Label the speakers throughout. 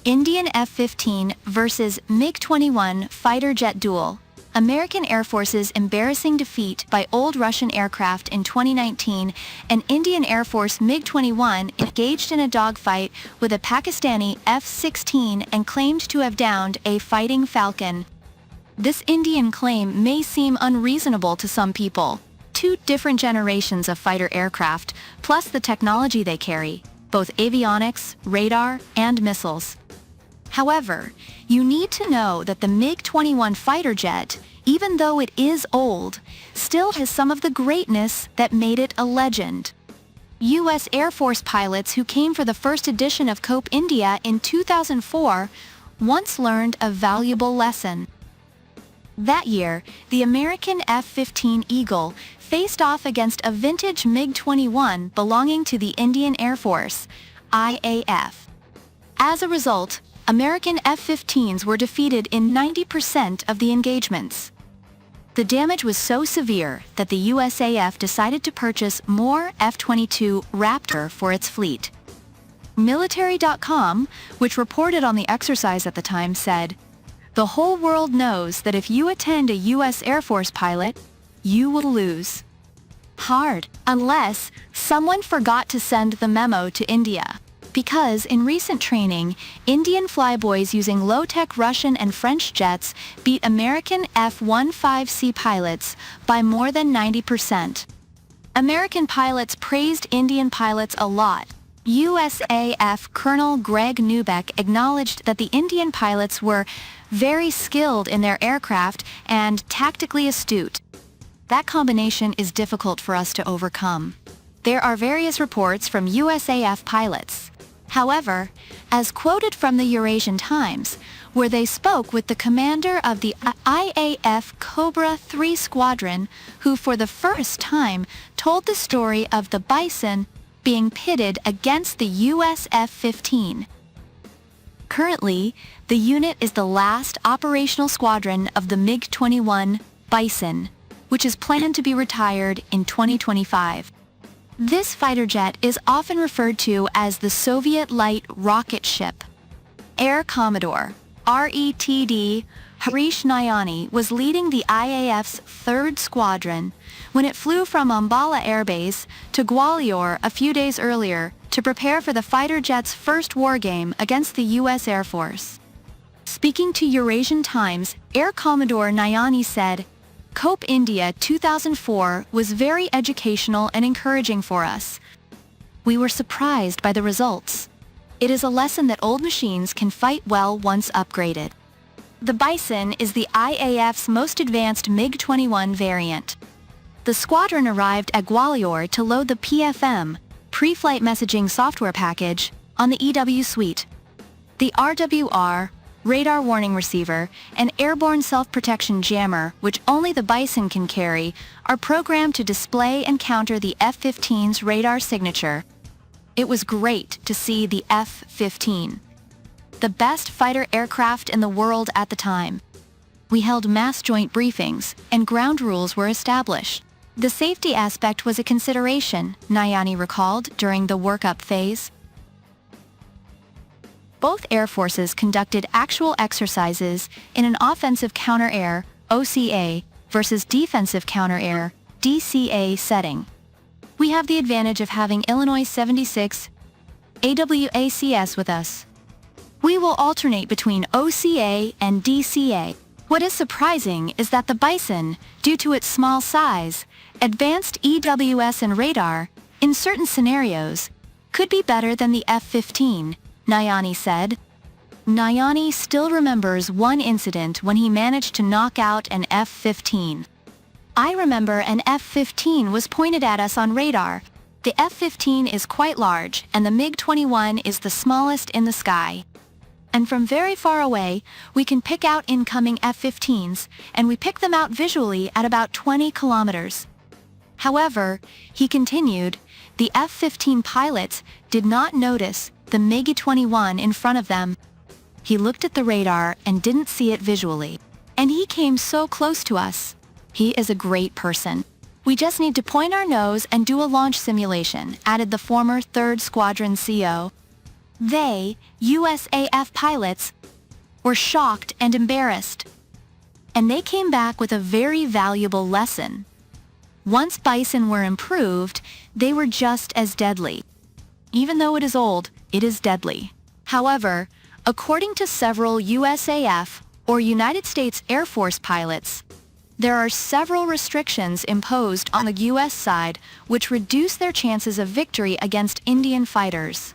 Speaker 1: Indian F-15 versus MiG-21 fighter jet duel. American Air Force's embarrassing defeat by old Russian aircraft in 2019, and Indian Air Force MiG-21 engaged in a dogfight with a Pakistani F-16 and claimed to have downed a Fighting Falcon. This Indian claim may seem unreasonable to some people. Two different generations of fighter aircraft, plus the technology they carry, both avionics, radar, and missiles. However, you need to know that the MiG-21 fighter jet, even though it is old, still has some of the greatness that made it a legend. U.S. Air Force pilots who came for the first edition of COPE India in 2004 once learned a valuable lesson. That year, the American F-15 Eagle faced off against a vintage MiG-21 belonging to the Indian Air Force, IAF. As a result, American F-15s were defeated in 90% of the engagements. The damage was so severe that the USAF decided to purchase more F-22 Raptor for its fleet. Military.com, which reported on the exercise at the time, said, "The whole world knows that if you attend a U.S. Air Force pilot, you will lose hard, unless someone forgot to send the memo to India. Because in recent training, Indian flyboys using low-tech Russian and French jets beat American F-15C pilots by more than 90%. American pilots praised Indian pilots a lot. USAF Colonel Greg Newbeck acknowledged that the Indian pilots were very skilled in their aircraft and tactically astute. That combination is difficult for us to overcome. There are various reports from USAF pilots. However, as quoted from the Eurasian Times, where they spoke with the commander of the IAF Cobra 3 Squadron, who for the first time told the story of the Bison being pitted against the US F-15. Currently, the unit is the last operational squadron of the MiG-21 Bison, which is planned to be retired in 2025. This fighter jet is often referred to as the Soviet light rocket ship. Air Commodore RETD Harish Nayani was leading the IAF's 3rd Squadron when it flew from Ambala Air Base to Gwalior a few days earlier to prepare for the fighter jet's first war game against the U.S. Air Force. Speaking to Eurasian Times, Air Commodore Nayani said, "COPE India 2004 was very educational and encouraging for us. We were surprised by the results. It is a lesson that old machines can fight well once upgraded." The Bison is the IAF's most advanced MiG-21 variant. The squadron arrived at Gwalior to load the PFM, pre-flight messaging software package, on the EW suite. The RWR, radar warning receiver, and airborne self-protection jammer, which only the Bison can carry, are programmed to display and counter the F-15's radar signature. It was great to see the F-15, the best fighter aircraft in the world at the time. We held mass joint briefings, and ground rules were established. The safety aspect was a consideration, Nayani recalled during the workup phase. Both air forces conducted actual exercises in an offensive counter-air (OCA) versus defensive counter-air (DCA) setting. We have the advantage of having Illinois 76 AWACS with us. We will alternate between OCA and DCA. What is surprising is that the Bison, due to its small size, advanced EWS and radar, in certain scenarios, could be better than the F-15, Nayani said. Nayani still remembers one incident when he managed to knock out an F-15. "I remember an F-15 was pointed at us on radar. The F-15 is quite large, and the MiG-21 is the smallest in the sky. And from very far away, we can pick out incoming F-15s, and we pick them out visually at about 20 kilometers. However," he continued, "the F-15 pilots did not notice the MiG-21 in front of them. He looked at the radar and didn't see it visually. And he came so close to us. He is a great person. We just need to point our nose and do a launch simulation," added the former 3rd Squadron CO. They, USAF pilots, were shocked and embarrassed. And they came back with a very valuable lesson. Once Bison were improved, they were just as deadly. Even though it is old, it is deadly. However, according to several USAF or United States Air Force pilots, there are several restrictions imposed on the U.S. side which reduce their chances of victory against Indian fighters.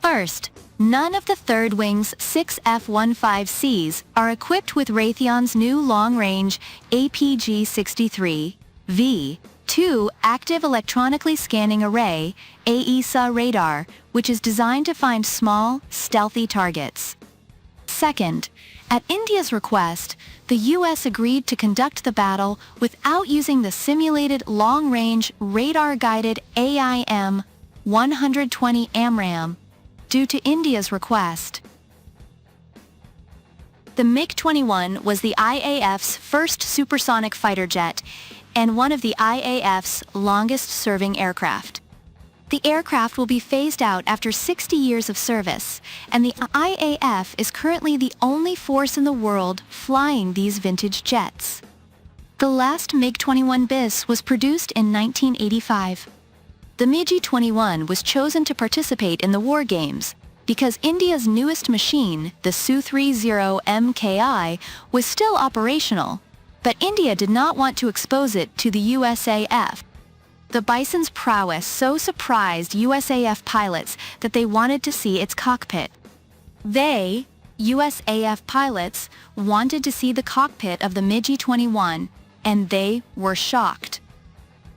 Speaker 1: First, none of the Third Wing's 6 F-15Cs are equipped with Raytheon's new long-range APG-63V2 Active Electronically Scanning Array AESA radar, which is designed to find small, stealthy targets. Second, at India's request, the U.S. agreed to conduct the battle without using the simulated long-range radar-guided AIM-120 AMRAAM due to India's request. The MiG-21 was the IAF's first supersonic fighter jet and one of the IAF's longest-serving aircraft. The aircraft will be phased out after 60 years of service, and the IAF is currently the only force in the world flying these vintage jets. The last MiG-21 bis was produced in 1985. The MiG-21 was chosen to participate in the war games because India's newest machine, the Su-30 MKI, was still operational, but India did not want to expose it to the USAF. The Bison's prowess so surprised USAF pilots that they wanted to see its cockpit. They, USAF pilots, wanted to see the cockpit of the MiG-21, and they were shocked.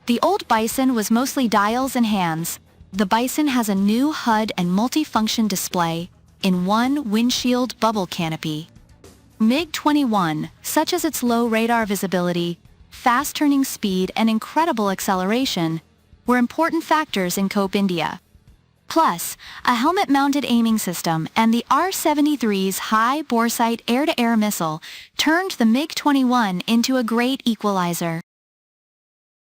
Speaker 1: The old Bison was mostly dials and hands. The Bison has a new HUD and multifunction display in one windshield bubble canopy. MiG-21, such as its low radar visibility, fast turning speed, and incredible acceleration, were important factors in COPE India. Plus, a helmet-mounted aiming system and the R-73's high boresight air-to-air missile turned the MiG-21 into a great equalizer.